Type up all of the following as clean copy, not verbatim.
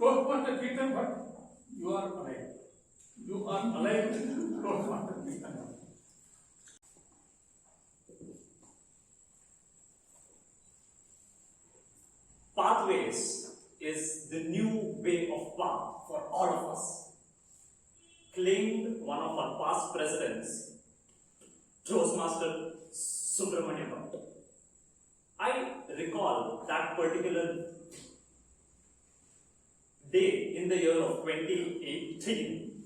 Toastmaster Keerthan Bhat, you are alive. You are alive, Toastmaster Keerthan Bhat. Pathways is the new way of path for all of us, claimed one of our past presidents, Toastmaster Bhat. I recall that particular day in the year of 2018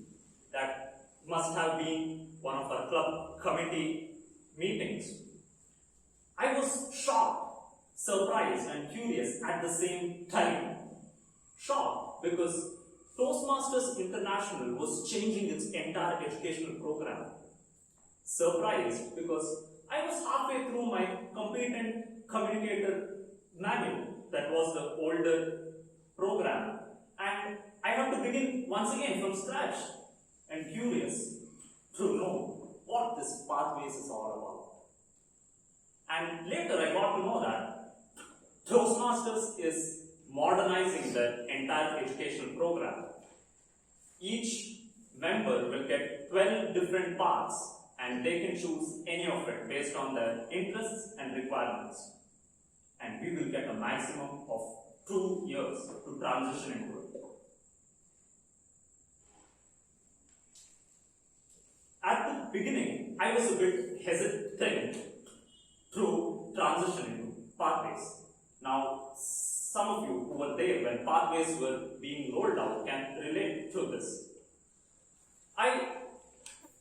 that must have been one of our club committee meetings. I was shocked, surprised and curious at the same time. Shocked because Toastmasters International was changing its entire educational program. Surprised because I was halfway through my competent communicator manual, that was the older program, and I have to begin once again from scratch, and curious to know what this Pathways is all about. And later I got to know that Toastmasters is modernizing the entire educational program. Each member will get 12 different paths and they can choose any of it based on their interests and requirements. And we will get a maximum of 2 years to transition into it. At the beginning, I was a bit hesitant to transition into Pathways. Now, some of you who were there when Pathways were being rolled out can relate to this. I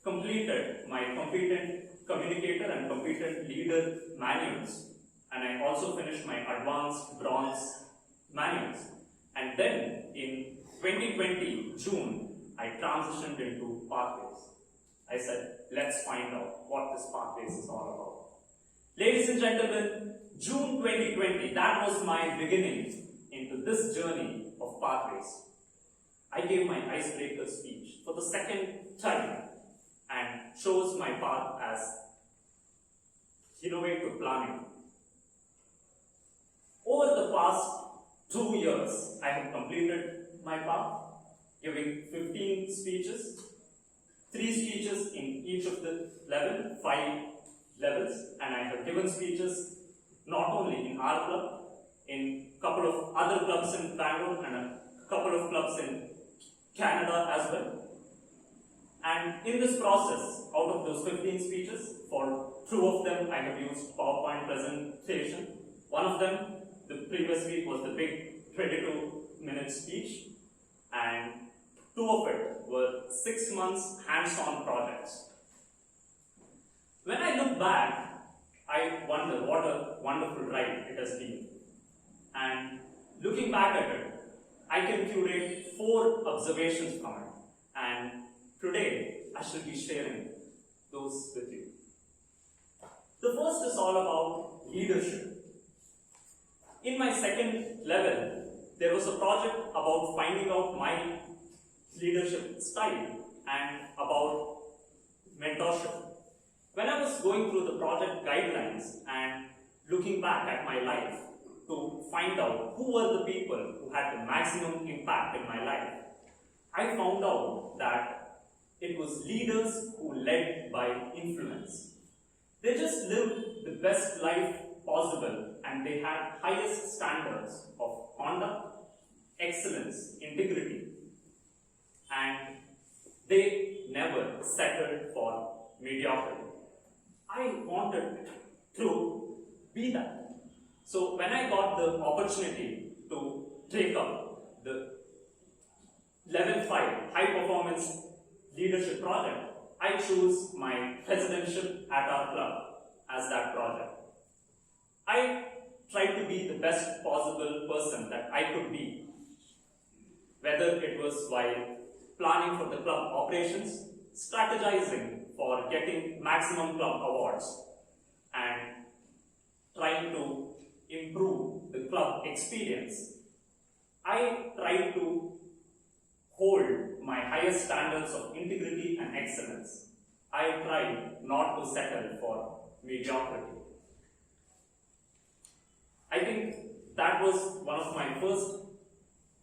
completed my competent communicator and competent leader manuals, and I also finished my advanced bronze manuals. And then in 2020 June, I transitioned into Pathways. I said, let's find out what this Pathways is all about. Ladies and gentlemen, June 2020, that was my beginning into this journey of Pathways. I gave my icebreaker speech for the second time and chose my path as innovative planning. Over the past 2 years, I have completed my path, giving 15 speeches, 3 speeches in each of the 5 levels, and I have given speeches not only in our club, in a couple of other clubs in Bangalore and a couple of clubs in Canada as well. And in this process, out of those 15 speeches, for 2 of them I have used PowerPoint presentation. One of them, the previous week, was the big 22-minute speech, and 2 of it were 6 months hands-on projects. When I look back, I wonder what a wonderful ride it has been. And looking back at it, I can curate 4 observations from it. And today, I shall be sharing those with you. The first is all about leadership. In my second level, there was a project about finding out my leadership style and about mentorship. When I was going through the project guidelines and looking back at my life to find out who were the people who had the maximum impact in my life, I found out that it was leaders who led by influence. They just lived the best life possible and they had highest standards of conduct, excellence, integrity, and they never settled for mediocrity. I wanted to be that. So when I got the opportunity to take up the level 5 high performance leadership project, I chose my presidentship at our club as that project. I tried to be the best possible person that I could be, whether it was while planning for the club operations, strategizing for getting maximum club awards, and trying to improve the club experience. I tried to hold my highest standards of integrity and excellence. I tried not to settle for mediocrity. I think that was one of my first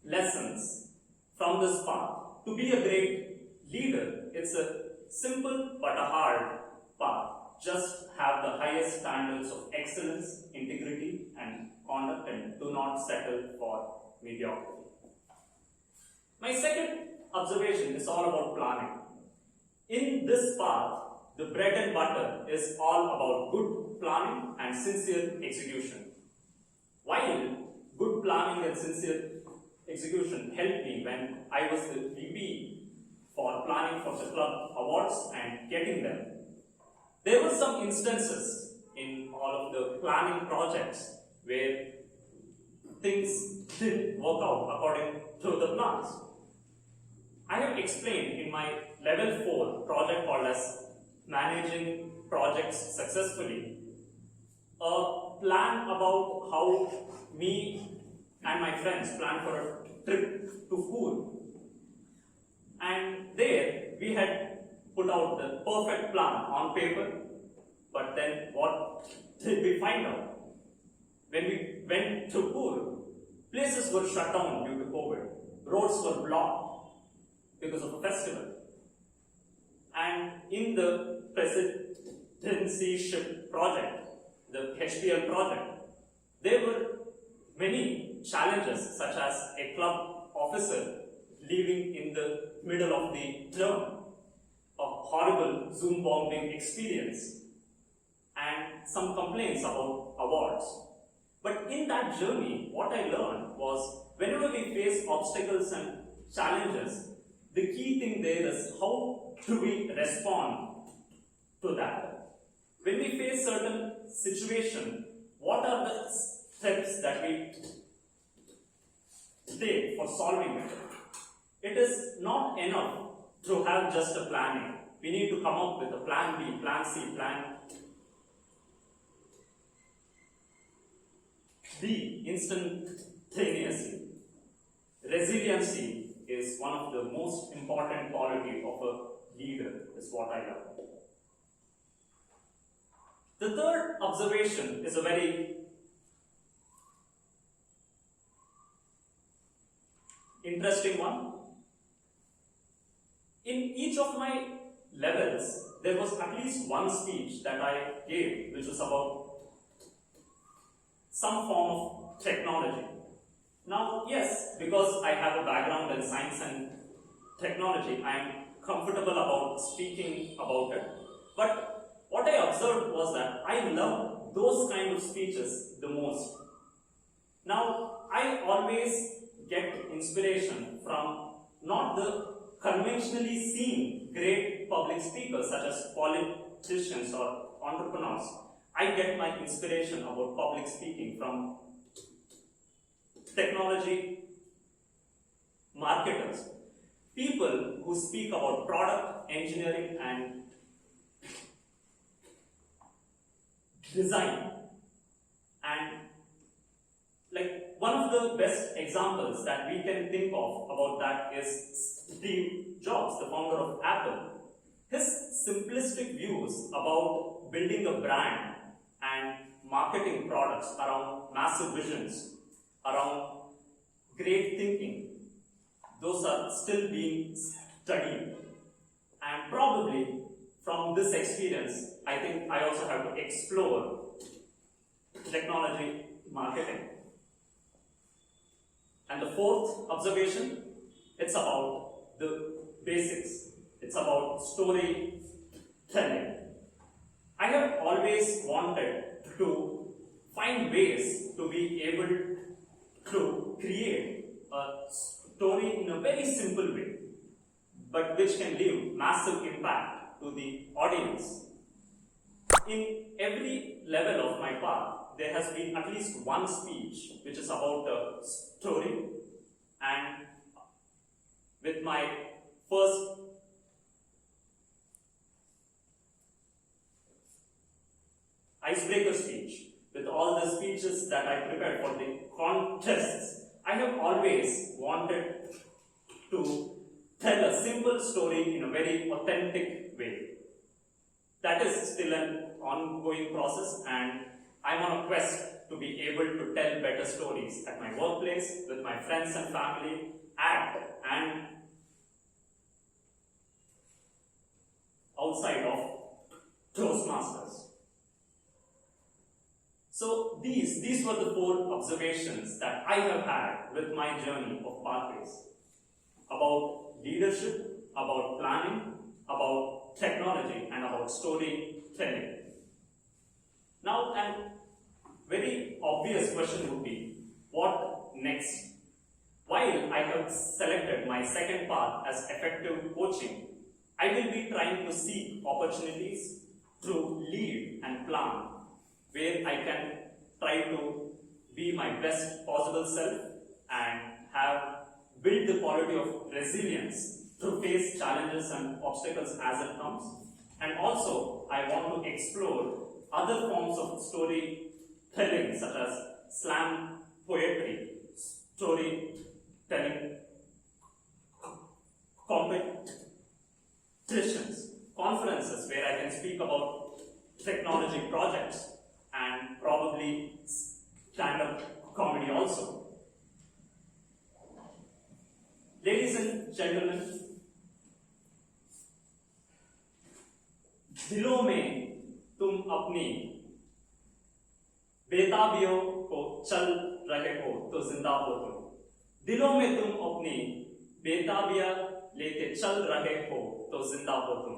lessons on this path. To be a great leader, it's a simple but a hard path. Just have the highest standards of excellence, integrity, and conduct, and do not settle for mediocrity. My second observation is all about planning. In this path, the bread and butter is all about good planning and sincere execution. While good planning and sincere execution helped me when I was the VP for planning for the club awards and getting them, there were some instances in all of the planning projects where things didn't work out according to the plans. I have explained in my level 4 project called as Managing Projects Successfully a plan about how me and my friends planned for a trip to Cool. And there we had put out the perfect plan on paper, but then what did we find out? When we went to Cool, places were shut down due to COVID, roads were blocked because of a festival. And in the presidencyship project, the HPL project, there were many challenges, such as a club officer leaving in the middle of the term, a horrible Zoom bombing experience, and some complaints about awards. But in that journey, what I learned was whenever we face obstacles and challenges, the key thing there is how do we respond to that. When we face certain situation, what are the steps that we take for solving it? It is not enough to have just a plan A. We need to come up with a plan B, plan C, plan D instantaneously. Resiliency is one of the most important quality of a leader, is what I learned. The third observation is a very interesting one. In each of my levels, there was at least one speech that I gave, which was about some form of technology. Now, yes, because I have a background in science and technology, I am comfortable about speaking about it. But what I observed was that I love those kind of speeches the most. Now, I always get inspiration from not the conventionally seen great public speakers such as politicians or entrepreneurs. I get my inspiration about public speaking from technology marketers, people who speak about product engineering and design. And like one of the best examples that we can think of about that is Steve Jobs, the founder of Apple. His simplistic views about building a brand and marketing products around massive visions, around great thinking, those are still being studied. And probably from this experience, I think I also have to explore technology marketing. And the fourth observation, it's about the basics. It's about storytelling. I have always wanted to find ways to be able to create a story in a very simple way, but which can leave massive impact to the audience. In every level of my path, there has been at least one speech which is about a story, and with my first icebreaker speech, with all the speeches that I prepared for the contests, I have always wanted to tell a simple story in a very authentic way. That is still an ongoing process, and I'm on a quest to be able to tell better stories at my workplace, with my friends and family, act and outside of Toastmasters. So these were the 4 observations that I have had with my journey of Pathways about leadership, about planning, about technology, and about storytelling. Now, a very obvious question would be, what next? While I have selected my second path as effective coaching, I will be trying to seek opportunities to lead and plan, where I can try to be my best possible self and have built the quality of resilience to face challenges and obstacles as it comes. And also, I want to explore other forms of storytelling, such as slam poetry, storytelling competitions, conferences where I can speak about technology projects, and probably stand-up comedy also. Ladies and gentlemen, दिलों में तुम अपनी बेताबियों को चल रहे हो तो जिंदा हो तुम। दिलों में तुम अपनी बेताबियां लेके चल रहे हो तो जिंदा हो तुम।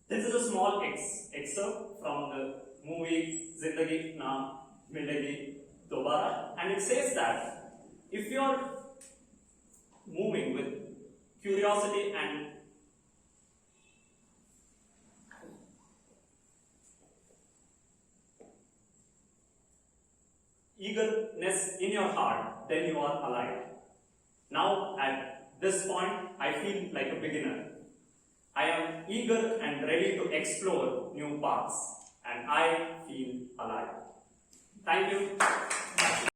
This is a small excerpt from the movie Zindagi Na Milegi Dobara, and it says that if you're moving with curiosity and eagerness in your heart, then you are alive. Now, at this point, I feel like a beginner. I am eager and ready to explore new paths, and I feel alive. Thank you.